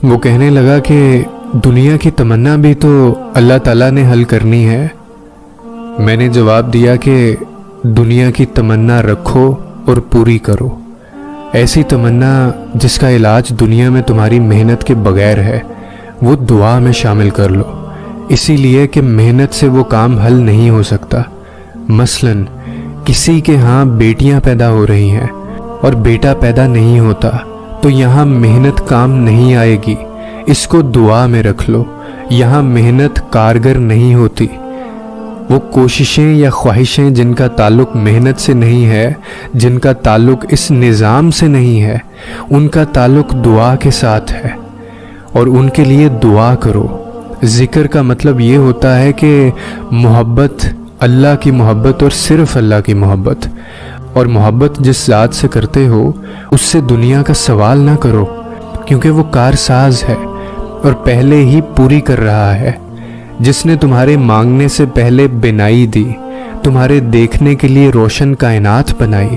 وہ کہنے لگا کہ دنیا کی تمنا بھی تو اللہ تعالیٰ نے حل کرنی ہے۔ میں نے جواب دیا کہ دنیا کی تمنا رکھو اور پوری کرو، ایسی تمنا جس کا علاج دنیا میں تمہاری محنت کے بغیر ہے، وہ دعا میں شامل کر لو، اسی لیے کہ محنت سے وہ کام حل نہیں ہو سکتا۔ مثلاً کسی کے ہاں بیٹیاں پیدا ہو رہی ہیں اور بیٹا پیدا نہیں ہوتا، تو یہاں محنت کام نہیں آئے گی، اس کو دعا میں رکھ لو۔ یہاں محنت کارگر نہیں ہوتی۔ وہ کوششیں یا خواہشیں جن کا تعلق محنت سے نہیں ہے، جن کا تعلق اس نظام سے نہیں ہے، ان کا تعلق دعا کے ساتھ ہے، اور ان کے لیے دعا کرو۔ ذکر کا مطلب یہ ہوتا ہے کہ محبت، اللہ کی محبت اور صرف اللہ کی محبت، اور محبت جس ذات سے کرتے ہو اس سے دنیا کا سوال نہ کرو، کیونکہ وہ کارساز ہے اور پہلے ہی پوری کر رہا ہے۔ جس نے تمہارے مانگنے سے پہلے بینائی دی، تمہارے دیکھنے کے لیے روشن کائنات بنائی،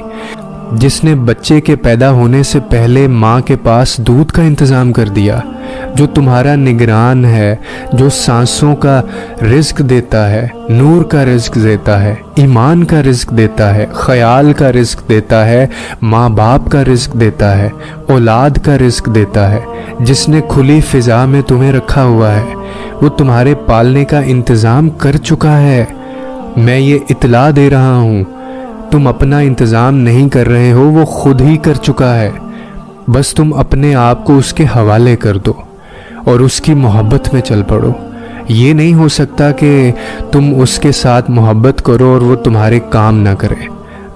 جس نے بچے کے پیدا ہونے سے پہلے ماں کے پاس دودھ کا انتظام کر دیا، جو تمہارا نگران ہے، جو سانسوں کا رزق دیتا ہے، نور کا رزق دیتا ہے، ایمان کا رزق دیتا ہے، خیال کا رزق دیتا ہے، ماں باپ کا رزق دیتا ہے، اولاد کا رزق دیتا ہے، جس نے کھلی فضا میں تمہیں رکھا ہوا ہے، وہ تمہارے پالنے کا انتظام کر چکا ہے۔ میں یہ اطلاع دے رہا ہوں، تم اپنا انتظام نہیں کر رہے ہو، وہ خود ہی کر چکا ہے، بس تم اپنے آپ کو اس کے حوالے کر دو اور اس کی محبت میں چل پڑو۔ یہ نہیں ہو سکتا کہ تم اس کے ساتھ محبت کرو اور وہ تمہارے کام نہ کرے،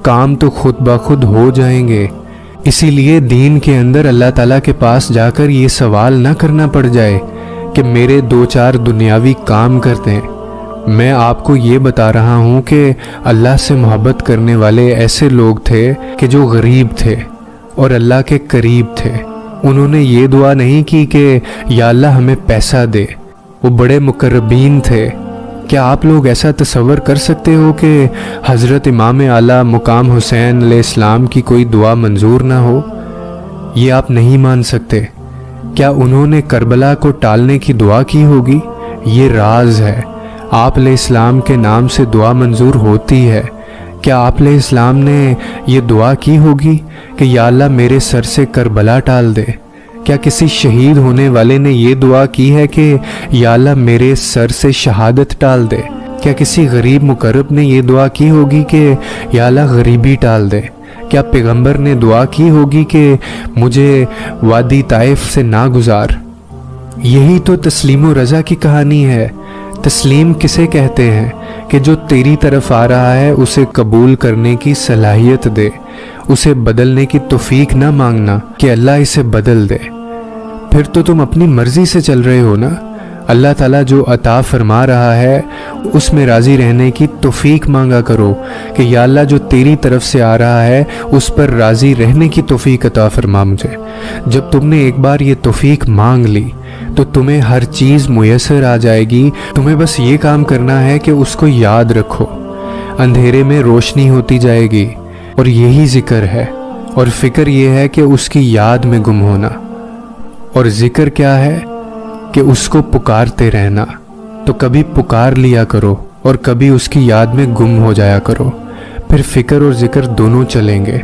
کام تو خود بخود ہو جائیں گے۔ اسی لیے دین کے اندر اللہ تعالیٰ کے پاس جا کر یہ سوال نہ کرنا پڑ جائے کہ میرے 2-4 دنیاوی کام کرتے ہیں۔ میں آپ کو یہ بتا رہا ہوں کہ اللہ سے محبت کرنے والے ایسے لوگ تھے کہ جو غریب تھے اور اللہ کے قریب تھے۔ انہوں نے یہ دعا نہیں کی کہ یا اللہ ہمیں پیسہ دے، وہ بڑے مقربین تھے۔ کیا آپ لوگ ایسا تصور کر سکتے ہو کہ حضرت امام اعلیٰ مقام حسین علیہ السلام کی کوئی دعا منظور نہ ہو؟ یہ آپ نہیں مان سکتے۔ کیا انہوں نے کربلا کو ٹالنے کی دعا کی ہوگی؟ یہ راز ہے۔ آپ علیہ السلام کے نام سے دعا منظور ہوتی ہے۔ کیا آپ علیہ السلام نے یہ دعا کی ہوگی کہ یا اللہ میرے سر سے کربلا ٹال دے؟ کیا کسی شہید ہونے والے نے یہ دعا کی ہے کہ یا اللہ میرے سر سے شہادت ٹال دے؟ کیا کسی غریب مقرب نے یہ دعا کی ہوگی کہ یا اللہ غریبی ٹال دے؟ کیا پیغمبر نے دعا کی ہوگی کہ مجھے وادی طائف سے نہ گزار؟ یہی تو تسلیم و رضا کی کہانی ہے۔ تسلیم کسے کہتے ہیں؟ کہ جو تیری طرف آ رہا ہے اسے قبول کرنے کی صلاحیت دے، اسے بدلنے کی توفیق نہ مانگنا کہ اللہ اسے بدل دے۔ پھر تو تم اپنی مرضی سے چل رہے ہو نا۔ اللہ تعالیٰ جو عطا فرما رہا ہے اس میں راضی رہنے کی توفیق مانگا کرو کہ یا اللہ جو تیری طرف سے آ رہا ہے اس پر راضی رہنے کی توفیق عطا فرما مجھے۔ جب تم نے ایک بار یہ توفیق مانگ لی تو تمہیں ہر چیز میسر آ جائے گی۔ تمہیں بس یہ کام کرنا ہے کہ اس کو یاد رکھو، اندھیرے میں روشنی ہوتی جائے گی، اور یہی ذکر ہے۔ اور فکر یہ ہے کہ اس کی یاد میں گم ہونا، اور ذکر کیا ہے کہ اس کو پکارتے رہنا۔ تو کبھی پکار لیا کرو اور کبھی اس کی یاد میں گم ہو جایا کرو، پھر فکر اور ذکر دونوں چلیں گے۔